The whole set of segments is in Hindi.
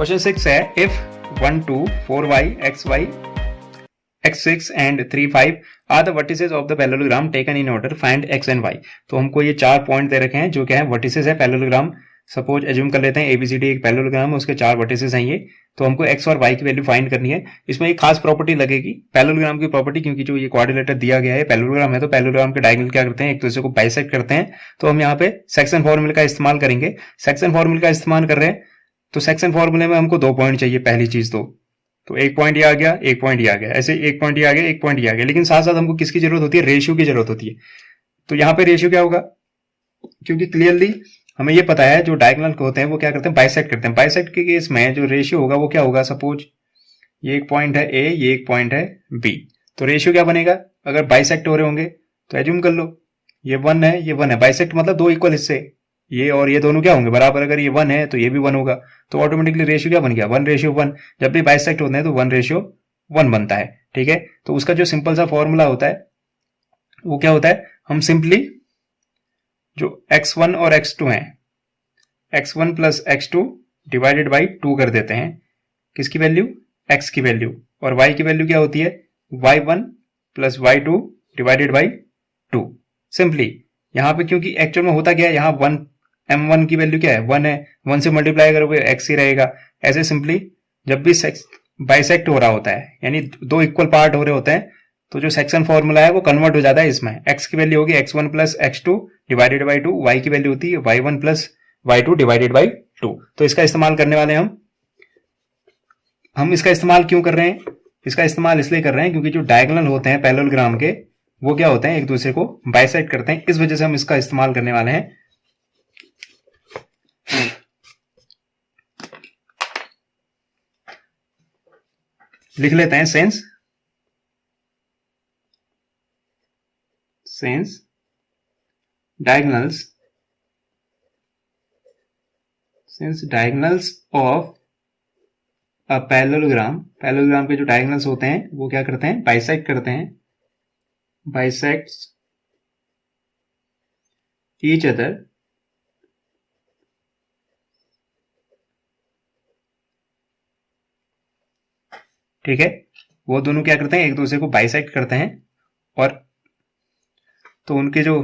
क्वेश्चन 6 है if 1 2 4 y x y x6 and 3 5 are the vertices of the parallelogram taken in order find x and y। तो हमको ये 4 पॉइंट दे रखे हैं जो क्या है वर्टिसेस है पैरेललोग्राम। सपोज एज्यूम कर लेते हैं ABCD एक पैरेललोग्राम है, उसके 4 वर्टिसेस हैं ये। तो हमको x और y की वैल्यू फाइंड करनी है। इसमें एक खास प्रॉपर्टी लगेगी पैरेललोग्राम की प्रॉपर्टी, क्योंकि जो ये क्वाड्रिलेटरल दिया गया है पैरेललोग्राम है, तो पैरेललोग्राम के डायगोनल क्या करते हैं, एक दूसरे को बाइसेक्ट करते हैं। तो हम यहाँ पे सेक्शन फॉर्मूले का इस्तेमाल करेंगे। सेक्शन फॉर्मूले का इस्तेमाल कर रहे हैं तो सेक्शन फॉर्मूले में हमको 2 पॉइंट चाहिए। पहली चीज तो एक पॉइंट ये आ गया, एक पॉइंट ये आ गया, ऐसे एक पॉइंट ये आ गया, एक पॉइंट ये आ गया। लेकिन साथ साथ हमको किसकी जरूरत होती है, रेशियो की जरूरत होती है। तो यहाँ पे रेशियो क्या होगा, क्योंकि क्लियरली हमें ये पता है जो डायगोनल होते हैं वो क्या करते हैं, बाइसेक्ट करते हैं। बाइसेक्ट के केस में जो रेशियो होगा वो क्या होगा, सपोज ये एक पॉइंट है A, ये एक पॉइंट है B, तो रेशियो क्या बनेगा, अगर बाइसेक्ट हो रहे होंगे तो एज्यूम कर लो ये 1 है, ये 1 है। बाइसेक्ट मतलब 2 इक्वल हिस्से, ये और ये दोनों क्या होंगे, बराबर। अगर ये 1 है तो ये भी 1 होगा, तो ऑटोमेटिकली रेशियो क्या बन गया, 1:1। जब भी बाइसेक्ट होते हैं तो 1:1 बनता है। ठीक है, तो उसका जो सिंपल सा फॉर्मूला होता है वो क्या होता है, हम सिंपली जो x1 और x2 है, x1 plus x2 divided by 2 कर देते हैं। किसकी वैल्यू, x की वैल्यू। और y की वैल्यू क्या होती है, y1 plus y2 divided by 2। Simply यहां पे क्योंकि एक्चुअल में होता क्या है, यहाँ 1 m1 की वैल्यू क्या है, 1 है, 1 से मल्टीप्लाई करोगे x ही रहेगा। ऐसे सिंपली जब भी बाइसेक्ट हो रहा होता है, यानी 2 इक्वल पार्ट हो रहे होते हैं, तो जो सेक्शन फॉर्मूला है वो कन्वर्ट हो जाता है इसमें। x की वैल्यू होगी x1 plus x2 divided by 2, y की वैल्यू होती है y1 plus y2 divided by 2। तो इसका इस्तेमाल करने वाले हम इसका इस्तेमाल क्यों कर रहे हैं, इसका इस्तेमाल इसलिए कर रहे हैं क्योंकि जो डायगोनल होते हैं पैरेललोग्राम के वो क्या होते हैं, एक दूसरे को बाइसेक्ट करते हैं। इस वजह से हम इसका इस्तेमाल करने वाले हैं। लिख लेते हैं since diagonals of a parallelogram के जो डायगोनल्स होते हैं वो क्या करते हैं, बाइसेक्ट करते हैं, बाइसेक्ट्स ईच अदर ठीक है, वो दोनों क्या करते हैं, एक दूसरे को बाइसेक्ट करते हैं। और तो उनके जो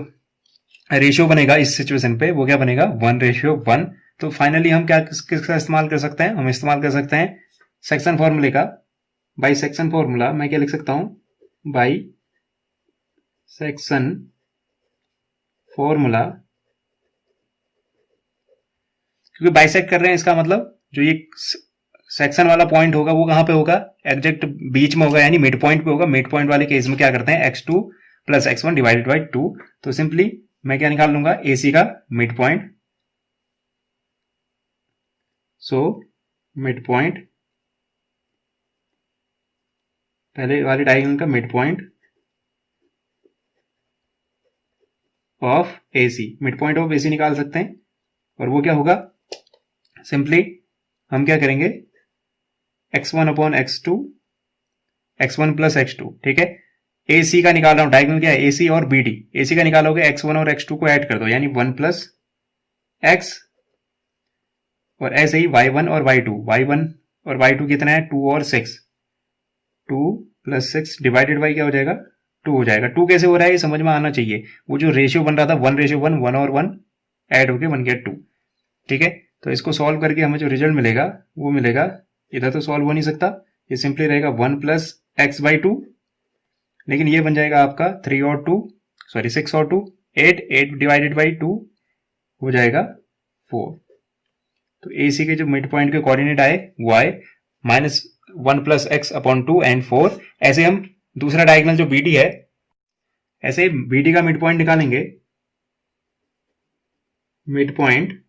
रेशियो बनेगा इस सिचुएशन पे वो क्या बनेगा, 1:1। तो फाइनली हम क्या किसका इस्तेमाल कर सकते हैं, हम इस्तेमाल कर सकते हैं सेक्शन फॉर्मूले का। बाई सेक्शन फॉर्मूला मैं क्या लिख सकता हूं, बाई सेक्शन फॉर्मूला, क्योंकि बाइसेक्ट कर रहे हैं इसका मतलब जो ये सेक्शन वाला पॉइंट होगा वो कहां पे होगा, एग्जैक्ट बीच में होगा, यानी मिड पॉइंट पे होगा। मिड पॉइंट वाले केस में क्या करते हैं, x2 plus x1 divided by 2। तो सिंपली मैं क्या निकाल लूंगा, AC का mid point. So mid point, पहले वाले डायगोनल का mid point of AC, mid point of AC निकाल सकते हैं। और वो क्या होगा, सिंपली हम क्या करेंगे, x1 upon x2, x1 plus x2। ठीक है, AC का निकाल रहा हूं, डायगोनल क्या है AC और BD। AC का निकालोगे x1 और x2 को ऐड कर दो, यानी 1 प्लस x, और ऐसे ही y1 और y1 और y2 कितना है, 2 और 6, 2 प्लस 6 डिवाइडेड बाई क्या हो जाएगा, 2 हो जाएगा। 2 कैसे हो रहा है ये समझ में आना चाहिए। वो जो रेशियो बन रहा था 1:1, 1 और 1 ऐड होके बन गया 2। ठीक है, तो इसको सॉल्व करके हमें जो रिजल्ट मिलेगा वो मिलेगा, इधर तो सॉल्व हो नहीं सकता, ये सिंपली रहेगा 1 प्लस x बाई 2, लेकिन ये बन जाएगा आपका 6 और 2 8 डिवाइडेड बाई 2 हो जाएगा 4। तो AC के जो मिड पॉइंट के कोऑर्डिनेट आए वो आए -1 प्लस x अपॉन 2 एंड 4। ऐसे हम दूसरा डायगोनल जो BD है, ऐसे BD का मिड पॉइंट निकालेंगे, mid point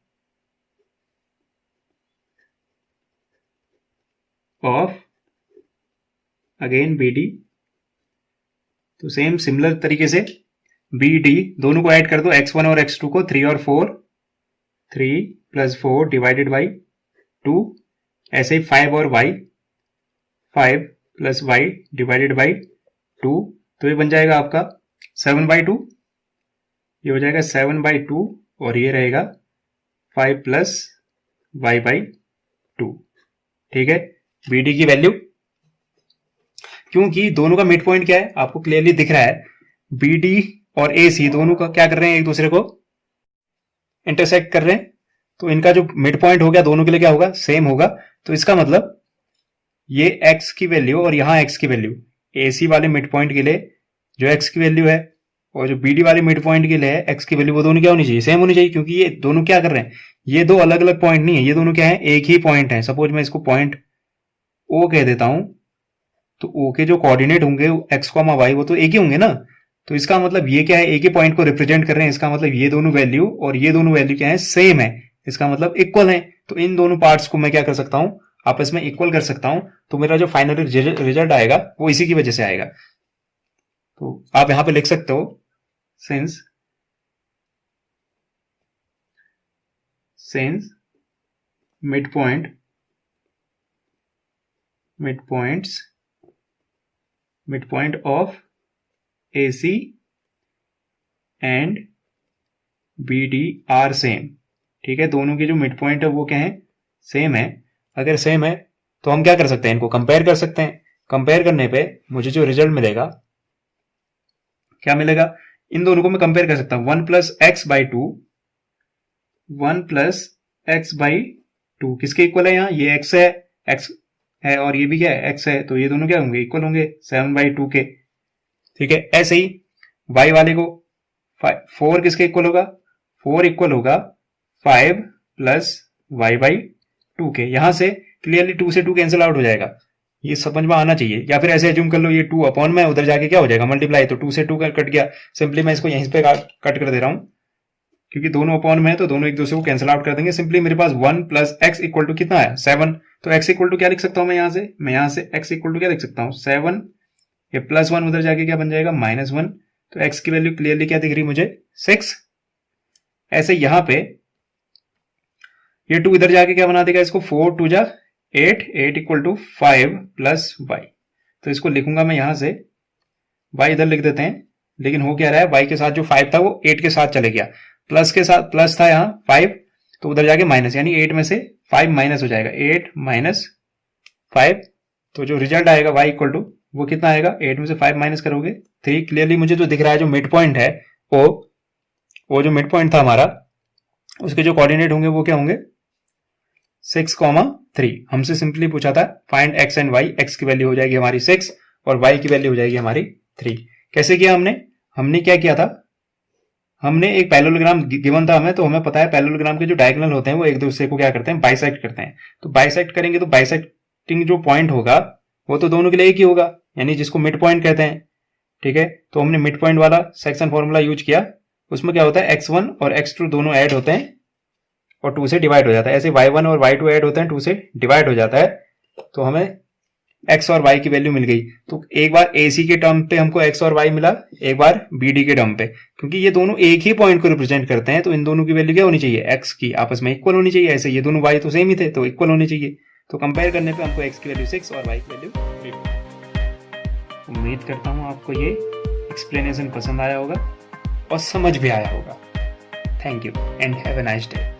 of again BD। तो सेम सिमिलर तरीके से BD दोनों को ऐड कर दो, x1 और x2 को, 3 और 4, 3 प्लस 4 डिवाइडेड बाई 2। ऐसे ही 5 और y, 5 plus y divided by 2। तो ये बन जाएगा आपका 7/2, ये हो जाएगा 7/2, और ये रहेगा 5 प्लस y बाई 2। ठीक है, बी डी की वैल्यू, क्योंकि दोनों का मिड पॉइंट क्या है आपको क्लियरली दिख रहा है, बी डी और ए सी दोनों का क्या कर रहे हैं, एक दूसरे को इंटरसेक्ट कर रहे हैं, तो इनका जो मिड पॉइंट हो गया दोनों के लिए क्या होगा, सेम होगा। तो इसका मतलब ये x की वैल्यू और यहां x की वैल्यू, ए सी वाले मिड पॉइंट के लिए जो x की वैल्यू है और जो बी डी वाले मिड पॉइंट के लिए है x की वैल्यू, वो दोनों क्या होनी चाहिए, सेम होनी चाहिए, क्योंकि ये दोनों क्या कर रहे हैं, ये दो अलग अलग पॉइंट नहीं है, ये दोनों क्या है, एक ही पॉइंट है। सपोज मैं इसको पॉइंट ओ कह देता हूं, तो ओ के जो कोऑर्डिनेट होंगे एक्स कॉमा वाई वो तो एक ही होंगे ना, तो इसका मतलब ये क्या है, एक ही पॉइंट को रिप्रेजेंट कर रहे हैं, इसका मतलब ये दोनों वैल्यू और ये दोनों वैल्यू क्या है, सेम है, इसका मतलब इक्वल है। तो इन दोनों पार्ट्स को मैं क्या कर सकता हूं, आपस में इक्वल कर सकता हूं, तो मेरा जो फाइनल रिजल्ट आएगा वो इसी की वजह से आएगा। तो आप यहां पे लिख सकते हो, since midpoint of AC and BD are same। ठीक है, दोनों के जो मिड पॉइंट है वो क्या है, सेम है। अगर सेम है तो हम क्या कर सकते हैं, इनको कंपेयर कर सकते हैं। कंपेयर करने पे मुझे जो रिजल्ट मिलेगा, क्या मिलेगा, इन दोनों को मैं कंपेयर कर सकता हूं, 1 प्लस एक्स बाई टू किसके इक्वल है, यहाँ ये x है और ये भी क्या है, x है, तो ये दोनों क्या होंगे, इक्वल होंगे 7/2 के। ठीक है, ऐसे ही y वाले को 4 किसके इक्वल होगा, 4 इक्वल होगा 5 प्लस y/2 के। यहां से क्लियरली 2 से 2 कैंसिल आउट हो जाएगा, ये समझ में आना चाहिए। या फिर ऐसे एज्यूम कर लो, ये 2 अपॉन में उधर जाके क्या हो जाएगा, मल्टीप्लाई, तो 2 से 2 कट गया। सिंपली मैं इसको यहीं पे कट कर दे रहा हूं, क्योंकि दोनों अपॉन में है तो दोनों एक दूसरे को कैंसिल आउट कर देंगे। सिंपली मेरे पास 1 प्लस एक्स इक्वल टू कितना है, 7। तो x इक्वल टू क्या लिख सकता हूं मैं यहां से, x इक्वल टू क्या लिख सकता हूं, 7, ये प्लस 1 उधर जाके क्या बन जाएगा, -1। तो x की वैल्यू क्लियरली क्या दिख रही मुझे, 6। ऐसे यहां पे ये 2 इधर जाके क्या बना देगा इसको, 4 2 जा 8, 8 इक्वल टू 5 प्लस y। तो इसको लिखूंगा मैं यहां से, y इधर लिख देते हैं, लेकिन हो क्या रहा है, y के साथ जो 5 था वो 8 के साथ चले गया, प्लस के साथ प्लस था यहाँ 5, तो उधर जाके माइनस, यानी 8 में से 5 माइनस हो जाएगा, 8 माइनस 5। तो जो रिजल्ट आएगा y इक्वल टू वो कितना आएगा, 8 में से 5 माइनस करोगे 3। क्लियरली मुझे जो दिख रहा है, जो मिड पॉइंट है वो जो मिड पॉइंट था हमारा, उसके जो कोऑर्डिनेट होंगे वो क्या होंगे, 6,3। हमसे सिंपली पूछा था find x and y, x की वैल्यू हो जाएगी हमारी 6 और y की वैल्यू हो जाएगी हमारी 3। कैसे किया हमने क्या किया था, हमने एक पैरेललोग्राम गिवन था हमें, तो हमें पता है पैरेललोग्राम के जो डायगोनल होते हैं वो एक दूसरे को क्या करते हैं, बाइसेक्ट करते हैं। तो बाइसेक्ट करेंगे तो बाइसेक्टिंग जो पॉइंट होगा वो तो दोनों के लिए एक ही होगा, यानी जिसको मिड पॉइंट कहते हैं। ठीक है, तो हमने मिड पॉइंट वाला सेक्शन फॉर्मूला यूज किया, उसमें क्या होता है, x1 और x2 दोनों ऐड होते हैं और 2 से डिवाइड हो जाता है। ऐसे y1 और y2 ऐड होते हैं, 2 से डिवाइड हो जाता है, तो हमें x और y की वैल्यू मिल गई। तो एक बार AC के टर्म पे हमको x और y मिला, एक बार BD के टर्म पे, क्योंकि ये दोनों एक ही पॉइंट को रिप्रेजेंट करते हैं, तो इन दोनों की वैल्यू क्या होनी चाहिए, x की आपस में इक्वल होनी चाहिए। ऐसे ये दोनों y तो सेम ही थे, तो इक्वल होने चाहिए। तो कंपेयर करने पे हमको x की वैल्यू 6 और y की वैल्यू 3। उम्मीद करता हूँ आपको ये एक्सप्लेनेशन पसंद आया होगा और समझ भी आया होगा। Thank you and have a nice day.